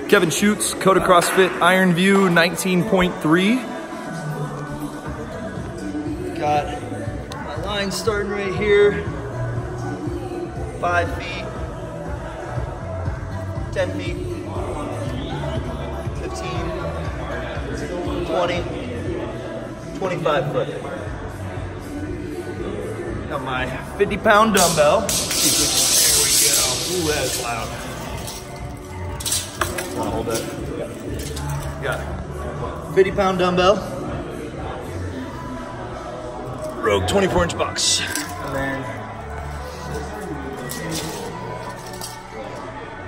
Kevin Schutz, Coda CrossFit Iron View 19.3. Got my line starting right here. 5 feet, 10 feet, 15, 20, 25 foot. Got my 50-pound dumbbell. Let's see if we can, there we go. Ooh, that is loud. Wanna hold that? Got it. 50-pound dumbbell. Rogue 24-inch box. And then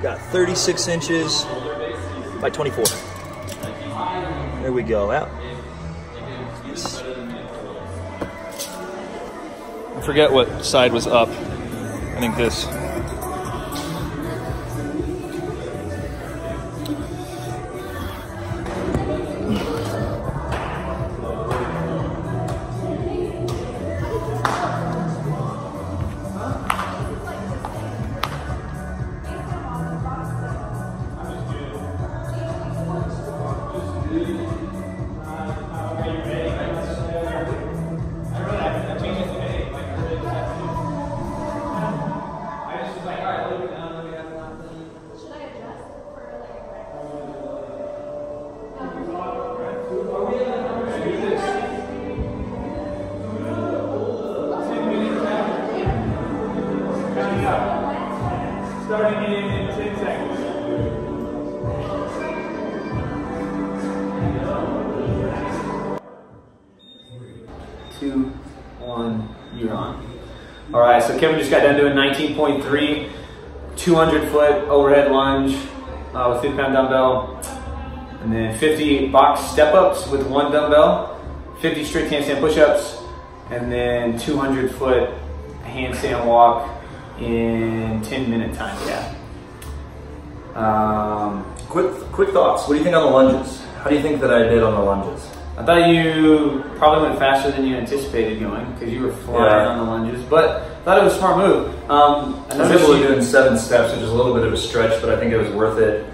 got 36 inches by 24. There we go, out. Yes. I forget what side was up. I think this. Starting in 10 seconds. 2, 1, you're on. All right, so Kevin just got done doing 19.3, 200-foot overhead lunge with 50-pound dumbbell, and then 50 box step-ups with 1 dumbbell, 50 strict handstand push-ups, and then 200-foot handstand walk in 10-minute time. Yeah. Quick thoughts. What do you think on the lunges? How do you think that I did on the lunges? I thought you probably went faster than you anticipated going because you were flying on the lunges, but I thought it was a smart move. I was able to do it in 7 steps, which is a little bit of a stretch, but I think it was worth it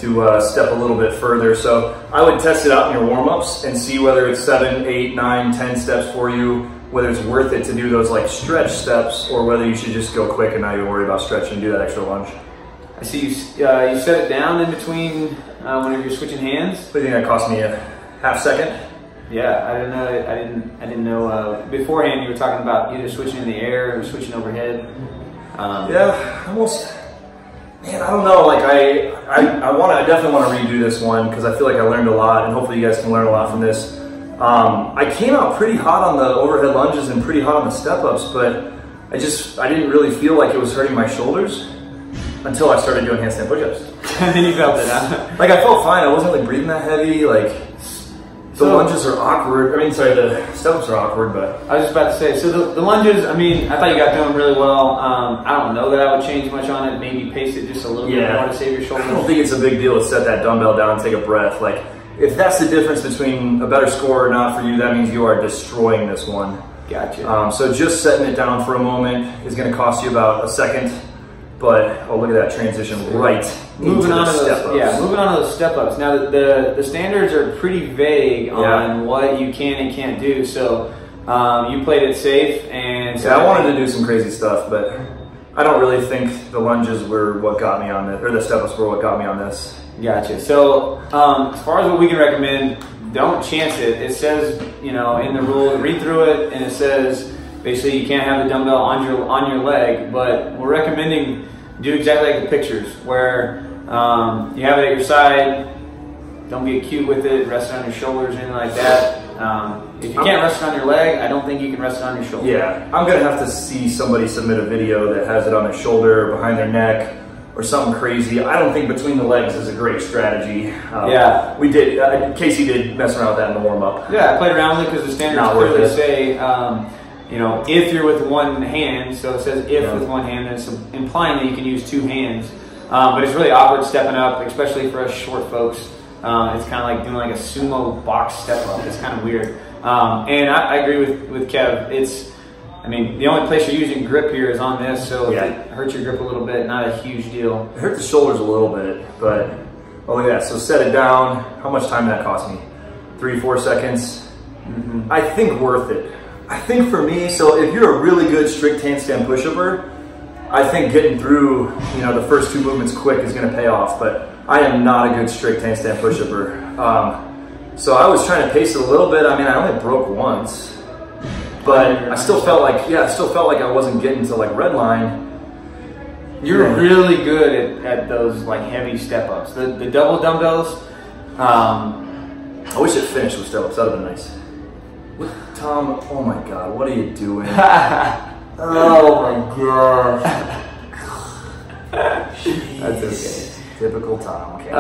to step a little bit further. So I would test it out in your warm-ups and see whether it's 7, 8, 9, 10 steps for you, whether it's worth it to do those like stretch steps or whether you should just go quick and not even worry about stretching and do that extra lunge. I see you set it down in between whenever you're switching hands. What do you think that cost me, a half second? Yeah, I didn't know. Beforehand, you were talking about either switching in the air or switching overhead. Yeah, almost. Man, I don't know. Like I definitely want to redo this one because I feel like I learned a lot, and hopefully you guys can learn a lot from this. I came out pretty hot on the overhead lunges and pretty hot on the step-ups, but I didn't really feel like it was hurting my shoulders until I started doing handstand push-ups. And then you felt it out. Like I felt fine. I wasn't like breathing that heavy. Like the lunges are awkward. I mean, sorry, the step-ups are awkward, but I was just about to say. So the lunges. I mean, I thought you got doing really well. I don't know that I would change much on it. Maybe pace it just a little bit more to save your shoulders. I don't think it's a big deal to set that dumbbell down and take a breath. Like if that's the difference between a better score or not for you, that means you are destroying this one. Gotcha. So just setting it down for a moment is going to cost you about a second. But oh, look at that transition right moving on to those step-ups. Yeah, moving on to those step-ups. Now the standards are pretty vague on what you can and can't do. So you played it safe, and so I wanted to do some crazy stuff, but I don't really think the lunges were what got me on this, or the step-ups were what got me on this. Gotcha. So as far as what we can recommend, don't chance it. It says, in the rule, read through it, and it says basically you can't have the dumbbell on your leg, but we're recommending do exactly like the pictures where you have it at your side. Don't get cute with it. Rest it on your shoulders, anything like that. If you can't rest it on your leg, I don't think you can rest it on your shoulder. Yeah, I'm gonna have to see somebody submit a video that has it on their shoulder, or behind their neck, or something crazy. I don't think between the legs is a great strategy. We did. Casey did mess around with that in the warm up. Yeah, I played around with it because the standards clearly say. If you're with one hand, so it says if with one hand, and it's implying that you can use 2 hands. But it's really awkward stepping up, especially for us short folks. It's kind of like doing like a sumo box step up. It's kind of weird. And I agree with Kev. The only place you're using grip here is on this, so if it hurts your grip a little bit, not a huge deal. It hurt the shoulders a little bit, but Oh, look at that. So set it down. How much time did that cost me? 3-4 seconds. I think worth it. I think for me, so if you're a really good strict handstand push-upper, I think getting through, you know, the first 2 movements quick is going to pay off, but I am not a good strict handstand push-upper. So I was trying to pace it a little bit. I mean, I only broke once, but I still felt like, I wasn't getting to like red line. You're really good at those like heavy step-ups. The double dumbbells. I wish it finished with step-ups. That would have been nice. Tom, oh my God, what are you doing? Oh my gosh. That's okay. Typical Tom. Okay.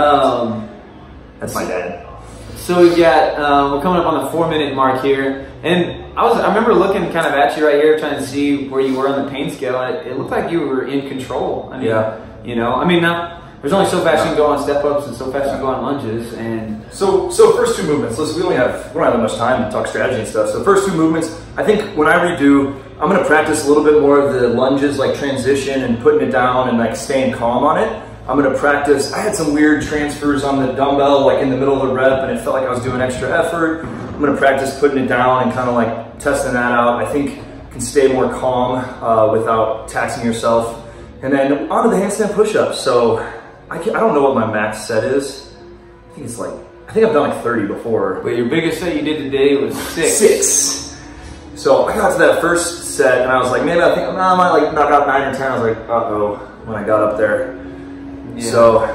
That's my dad. So we've got, we're coming up on the 4-minute mark here. And I remember looking kind of at you right here, trying to see where you were on the pain scale. And it looked like you were in control. I mean, you know, I mean, there's only so fast you can go on step-ups and so fast you can go on lunges. And so first 2 movements. Listen, we don't have that much time to talk strategy and stuff. So first 2 movements, I think when I redo, I'm going to practice a little bit more of the lunges, like transition and putting it down and like staying calm on it. I'm going to practice. I had some weird transfers on the dumbbell, like in the middle of the rep, and it felt like I was doing extra effort. I'm going to practice putting it down and kind of like testing that out. I think you can stay more calm without taxing yourself. And then onto the handstand push-ups. So I don't know what my max set is. I think I've done like 30 before. But your biggest set you did today was 6. 6. So I got to that first set and I was like, maybe I might like knock out 9 or 10. I was like, uh-oh, when I got up there. Yeah. So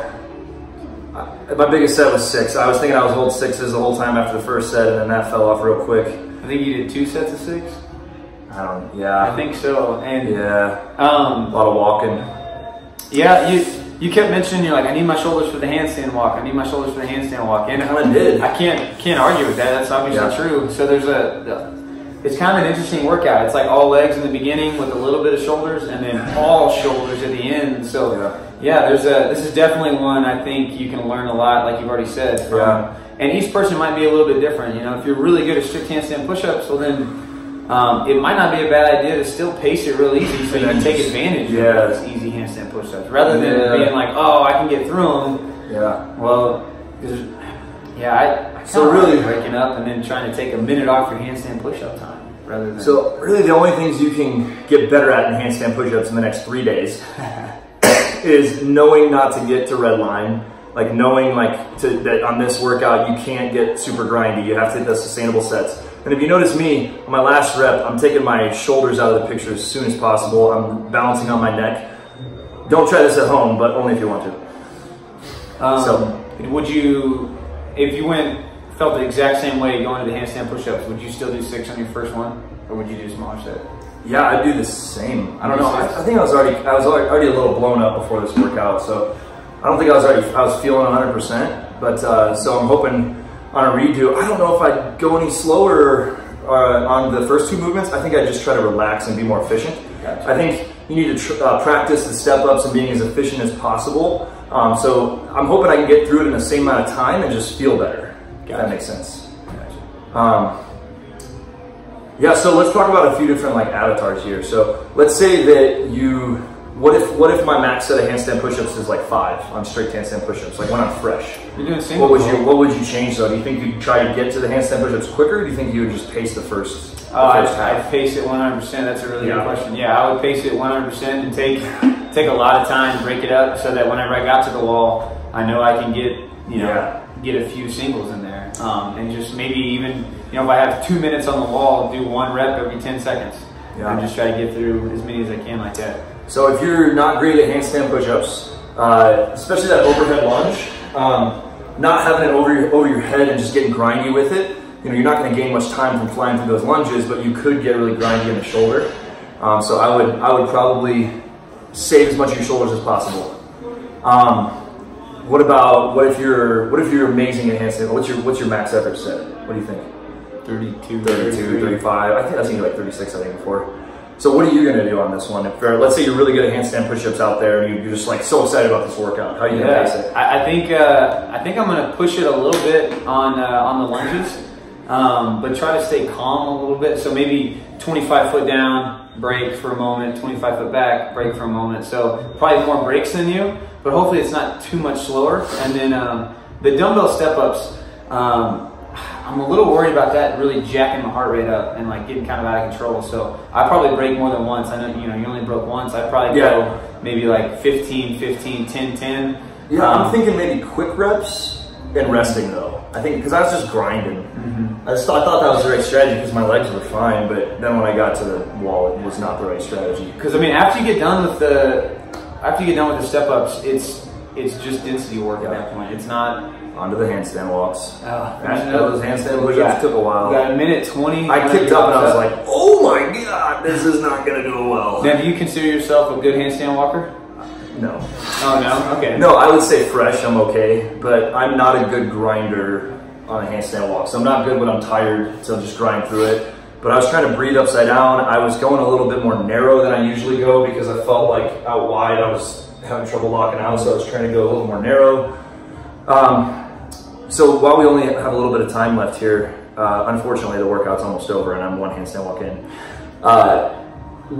my biggest set was 6. I was thinking I was holding 6s the whole time after the first set, and then that fell off real quick. I think you did 2 sets of 6. Yeah. I think so. And yeah. A lot of walking. Yeah, you kept mentioning, you're like, I need my shoulders for the handstand walk. I need my shoulders for the handstand walk. And I kind of did. I can't argue with that. That's obviously true. So there's it's kind of an interesting workout. It's like all legs in the beginning with a little bit of shoulders, and then all shoulders at the end. So yeah, this is definitely one I think you can learn a lot, like you've already said. And each person might be a little bit different. You know, if you're really good at strict handstand push-ups, well then it might not be a bad idea to still pace it real easy so you can take advantage of those easy handstand push-ups rather than being like, oh, I can get through them. Well, I so really breaking up and then trying to take a minute off your handstand push-up time. Rather than so really the only things you can get better at in handstand push-ups in the next 3 days is knowing not to get to red line, like knowing that on this workout you can't get super grindy, you have to hit the sustainable sets. And if you notice me, on my last rep, I'm taking my shoulders out of the picture as soon as possible. I'm balancing on my neck. Don't try this at home, but only if you want to. Would you, if you felt the exact same way going to the handstand push-ups, would you still do 6 on your first one, or would you do a smaller set? Yeah, I'd do the same. I don't know. I think I was already a little blown up before this workout, so I don't think I was feeling 100%. But so I'm hoping on a redo. I don't know if I'd go any slower on the first 2 movements. I think I'd just try to relax and be more efficient. Gotcha. I think you need to practice the step-ups and being as efficient as possible. So I'm hoping I can get through it in the same amount of time and just feel better. If that makes sense. Gotcha. Yeah, so let's talk about a few different like avatars here. So let's say that what if my max set of handstand push-ups is like 5 on strict handstand push-ups, like when I'm fresh? You're doing single. What would you change though? Do you think you'd try to get to the handstand push-ups quicker, or do you think you would just pace the first I'd pace it 100%. That's a really good question. Yeah, I would pace it 100% and take a lot of time, break it up so that whenever I got to the wall, I know I can get a few singles in there. And just maybe even, if I have 2 minutes on the wall, do 1 rep every 10 seconds. And just try to get through as many as I can like that. So if you're not great at handstand push-ups, especially that overhead lunge, not having it over your head and just getting grindy with it, you're not going to gain much time from flying through those lunges, but you could get really grindy in the shoulder. So I would probably save as much of your shoulders as possible. What if you're amazing at handstand? What's your max effort set? What do you think? 32, 35. I think I've seen you like 36. I think before. So what are you going to do on this one? Let's say you're really good at handstand push-ups out there, and you're just like so excited about this workout. How are you going to pace it? I think I'm going to push it a little bit on the lunges, but try to stay calm a little bit. So maybe 25 foot down, break for a moment, 25 foot back, break for a moment. So probably more breaks than you, but hopefully it's not too much slower. And then the dumbbell step-ups, I'm a little worried about that really jacking my heart rate up and like getting kind of out of control. So I probably break more than once. I know, you only broke once. I'd probably go maybe like 15, 15, 10, 10. Yeah, I'm thinking maybe quick reps and resting though. I think because I was just grinding. I thought that was the right strategy because my legs were fine, but then when I got to the wall, it was not the right strategy. Because I mean, after you get done with the step ups, it's just density work at that point. It's not. Onto the handstand walks. Those handstand push-ups took a while. We got a minute 20. I kicked up and I was like, oh my God, this is not going to go well. Now, do you consider yourself a good handstand walker? No. Oh, no? Okay. No, I would say fresh, I'm okay, but I'm not a good grinder on a handstand walk. So I'm not good when I'm tired, so I'll just grind through it. But I was trying to breathe upside down. I was going a little bit more narrow than I usually go because I felt like out wide I was having trouble locking out, so I was trying to go a little more narrow. So while we only have a little bit of time left here, unfortunately the workout's almost over and I'm one handstand walk in.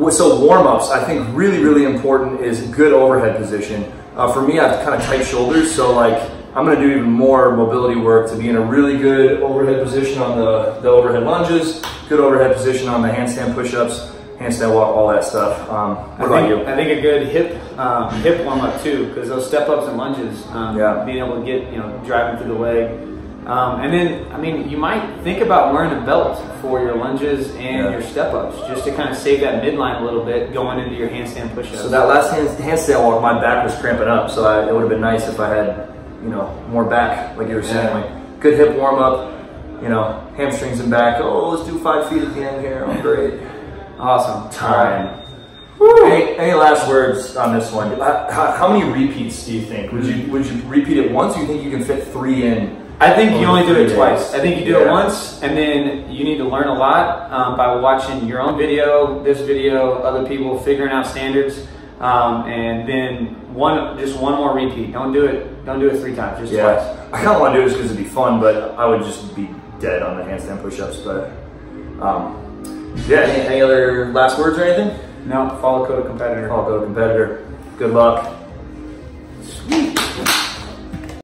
So warm-ups, I think really, really important is good overhead position. For me, I have kind of tight shoulders, so like I'm gonna do even more mobility work to be in a really good overhead position on the overhead lunges, good overhead position on the handstand push-ups, handstand walk, all that stuff. What about you? I think a good hip warm-up too, because those step-ups and lunges, being able to get, driving through the leg. And then, I mean, you might think about wearing a belt for your lunges and your step-ups, just to kind of save that midline a little bit going into your handstand push-ups. So that last handstand walk, my back was cramping up, so it would have been nice if I had, more back, like you were saying, like good hip warm-up, hamstrings and back. Oh, let's do 5 feet at the end here. Oh, great. Awesome. Time. Any last words on this one? How many repeats do you think? Would you repeat it once, or do you think you can fit 3 in? I think you only do it twice. I think you do it once, and then you need to learn a lot by watching your own video, this video, other people, figuring out standards, and then just one more repeat. Don't do it 3 times, just twice. I kind of want to do this because it'd be fun, but I would just be dead on the handstand push-ups. But any other last words or anything? No, follow Code of Competitor. Follow Code of Competitor. Good luck.